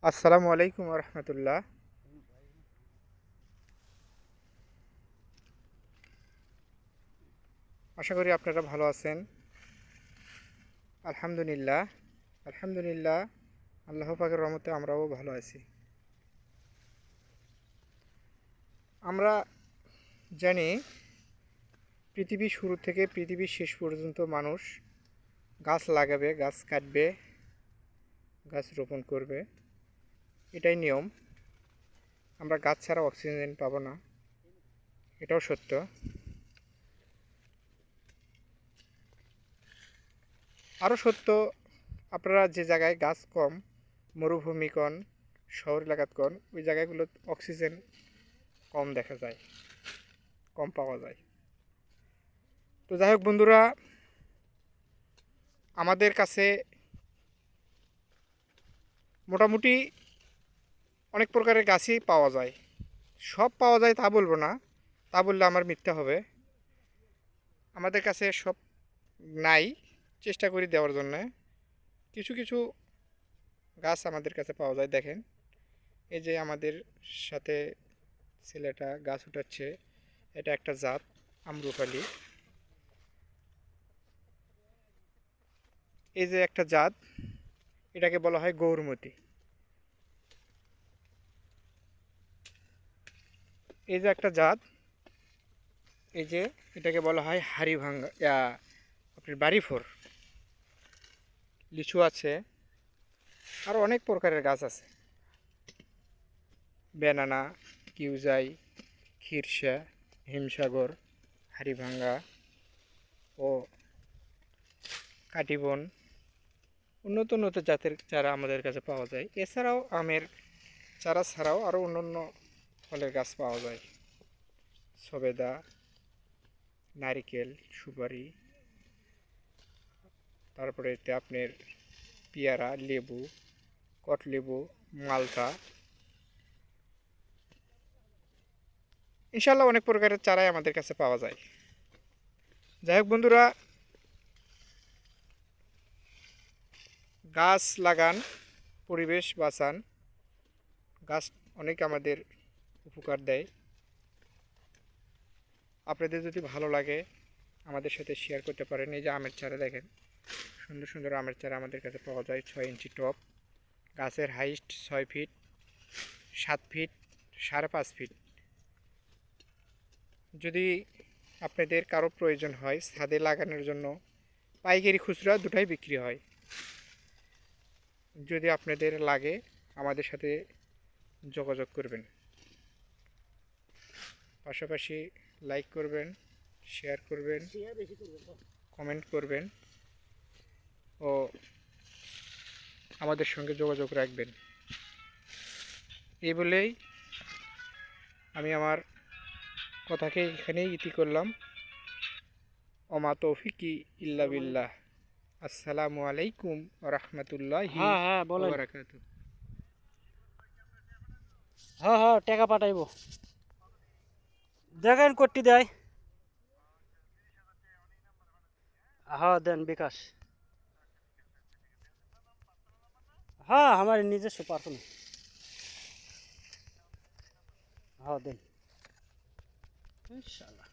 আসসালামু আলাইকুম রহমতুল্লাহ। আশা করি আপনারা ভালো আছেন। আলহামদুলিল্লাহ আলহামদুলিল্লাহ, আল্লাহ পাকের রহমতে আমরাও ভালো আছি। আমরা জানি পৃথিবীর শুরু থেকে পৃথিবীর শেষ পর্যন্ত মানুষ গাছ লাগাবে, গাছ কাটবে, গাছ রোপণ করবে, এটাই নিয়ম। আমরা গাছ ছাড়া অক্সিজেন পাবো না, এটাও সত্য। আরও সত্য, আপনারা যে জায়গায় গাছ কম, মরুভূমি কন, শহর এলাকাত কন, ওই জায়গাগুলো অক্সিজেন কম দেখা যায়, কম পাওয়া যায়। তো যাই হোক বন্ধুরা, আমাদের কাছে মোটামুটি অনেক প্রকারের গাছই পাওয়া যায়। সব পাওয়া যায় তা বলবো না, তা বললে আমার মিথ্যা হবে। আমাদের কাছে সব নাই, চেষ্টা করি দেওয়ার জন্য। কিছু কিছু গাছ আমাদের কাছে পাওয়া যায়। দেখেন, এই যে আমাদের সাথে ছেলেটা গাছ উঠাচ্ছে, এটা একটা জাত আম্রপালি। এই যে একটা জাত, এটাকে বলা হয় গৌরমতি। এই যে একটা জাত, এই যে এটাকে বলা হয় হাড়ি ভাঙ্গা, আপনার বাড়িফোর। লিচু আছে, আরও অনেক প্রকারের গাছ আছে। বেনানা, কিউজাই, খিরসা, হিমসাগর, হাড়িভাঙ্গা ও কাটিবন, উন্নত উন্নত জাতের চারা আমাদের কাছে পাওয়া যায়। এছাড়াও আমের চারা ছাড়াও আরও অন্যান্য ফলের গাছ পাওয়া যায়। সবেদা, নারিকেল, সুপারি, তারপরে এতে আপনার পেয়ারা, লেবু, কটলেবু, মালটা, ইনশাল্লাহ অনেক প্রকারের চারাই আমাদের কাছে পাওয়া যায়। যাই হোক বন্ধুরা, গাছ লাগান, পরিবেশ বাঁচান। গাছ অনেক আমাদের উপকার দেয়। আপনাদের যদি ভালো লাগে আমাদের সাথে শেয়ার করতে পারেন। এই যে আমের চারা দেখেন, সুন্দর সুন্দর আমের চারা আমাদের কাছে পাওয়া যায়। 6 ইঞ্চি টব, গাছের হাইস্ট 6 ফিট, 7 ফিট, 5.5 ফিট। যদি আপনাদের কারো প্রয়োজন হয় ছাদে লাগানোর জন্য, পাইকারি খুচরা দুটাই বিক্রি হয়। যদি আপনাদের লাগে আমাদের সাথে যোগাযোগ করবেন। পাশাপাশি লাইক করবেন, শেয়ার করবেন, কমেন্ট করবেন ও আমাদের সঙ্গে যোগাযোগ রাখবেন। এই বলেই আমি আমার কথাকে এখানেই ইতি করলাম। ওমা তৌফিকি ইল্লা বিল্লাহ। আসসালামু আলাইকুম রহমতুল্লাহি ওয়া বারাকাতুহু। হ্যাঁ হ্যাঁ, টাকা পাঠাইবো। দেখেন করতে দেয়। হ্যাঁ দেন বিকাশ। হ্যাঁ আমার নিজস্ব পার্সোনাল। হ্যাঁ দেন ইনশাল্লাহ।